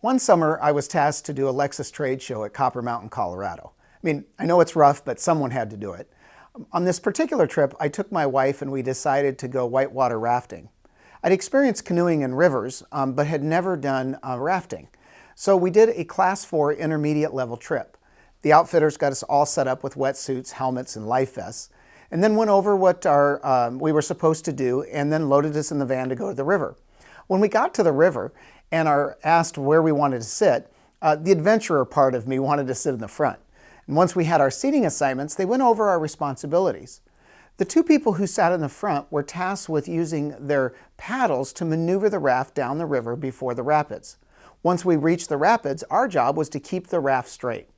One summer, I was tasked to do a Lexus trade show at Copper Mountain, Colorado. I know it's rough, but someone had to do it. On this particular trip, I took my wife and we decided to go whitewater rafting. I'd experienced canoeing in rivers, but had never done rafting. So we did a Class 4 intermediate level trip. The outfitters got us all set up with wetsuits, helmets, and life vests, and then went over what we were supposed to do and then loaded us in the van to go to the river. When we got to the river and are asked where we wanted to sit, the adventurer part of me wanted to sit in the front. And once we had our seating assignments, they went over our responsibilities. The two people who sat in the front were tasked with using their paddles to maneuver the raft down the river before the rapids. Once we reached the rapids, our job was to keep the raft straight.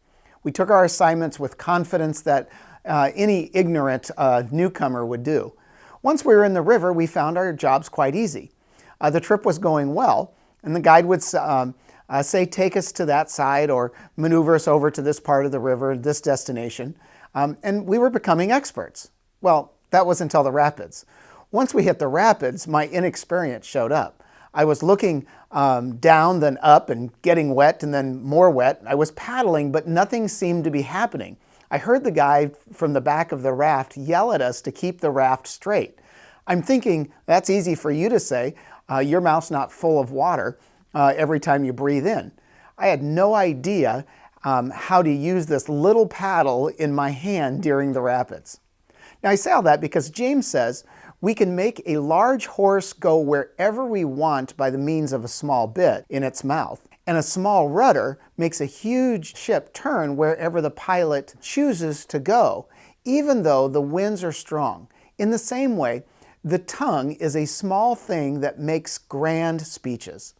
We took our assignments with confidence that any ignorant newcomer would do. Once we were in the river, we found our jobs quite easy. The trip was going well, and the guide would say, take us to that side or maneuver us over to this part of the river, this destination, and we were becoming experts. Well, that was until the rapids. Once we hit the rapids, my inexperience showed up. I was looking down, then up, and getting wet, and then more wet. I was paddling, but nothing seemed to be happening. I heard the guy from the back of the raft yell at us to keep the raft straight. I'm thinking, that's easy for you to say. Your mouth's not full of water every time you breathe in. I had no idea how to use this little paddle in my hand during the rapids. Now I say all that because James says we can make a large horse go wherever we want by the means of a small bit in its mouth. And a small rudder makes a huge ship turn wherever the pilot chooses to go, even though the winds are strong. In the same way, the tongue is a small thing that makes grand speeches.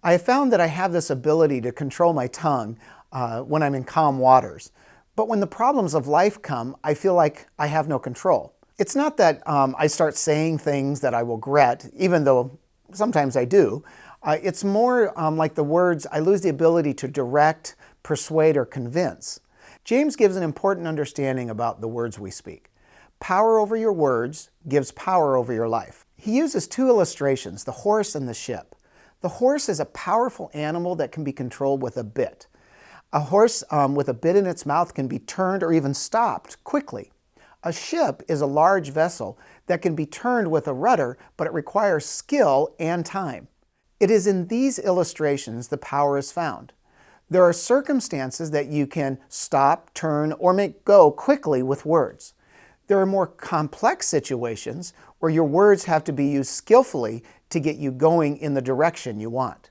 I have found that I have this ability to control my tongue when I'm in calm waters. But when the problems of life come, I feel like I have no control. It's not that I start saying things that I will regret, even though sometimes I do. It's more like the words, I lose the ability to direct, persuade, or convince. James gives an important understanding about the words we speak. Power over your words gives power over your life. He uses two illustrations, the horse and the ship. The horse is a powerful animal that can be controlled with a bit. A horse with a bit in its mouth can be turned or even stopped quickly. A ship is a large vessel that can be turned with a rudder, but it requires skill and time. It is in these illustrations the power is found. There are circumstances that you can stop, turn, or make go quickly with words. There are more complex situations where your words have to be used skillfully to get you going in the direction you want.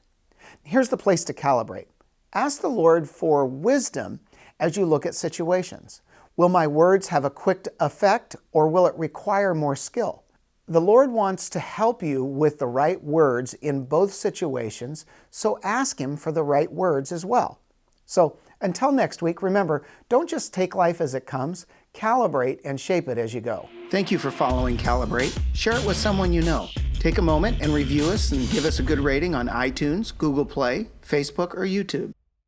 Here's the place to calibrate. Ask the Lord for wisdom as you look at situations. Will my words have a quick effect, or will it require more skill? The Lord wants to help you with the right words in both situations, so ask Him for the right words as well. So until next week, remember, don't just take life as it comes, calibrate and shape it as you go. Thank you for following Calibrate. Share it with someone you know. Take a moment and review us and give us a good rating on iTunes, Google Play, Facebook, or YouTube.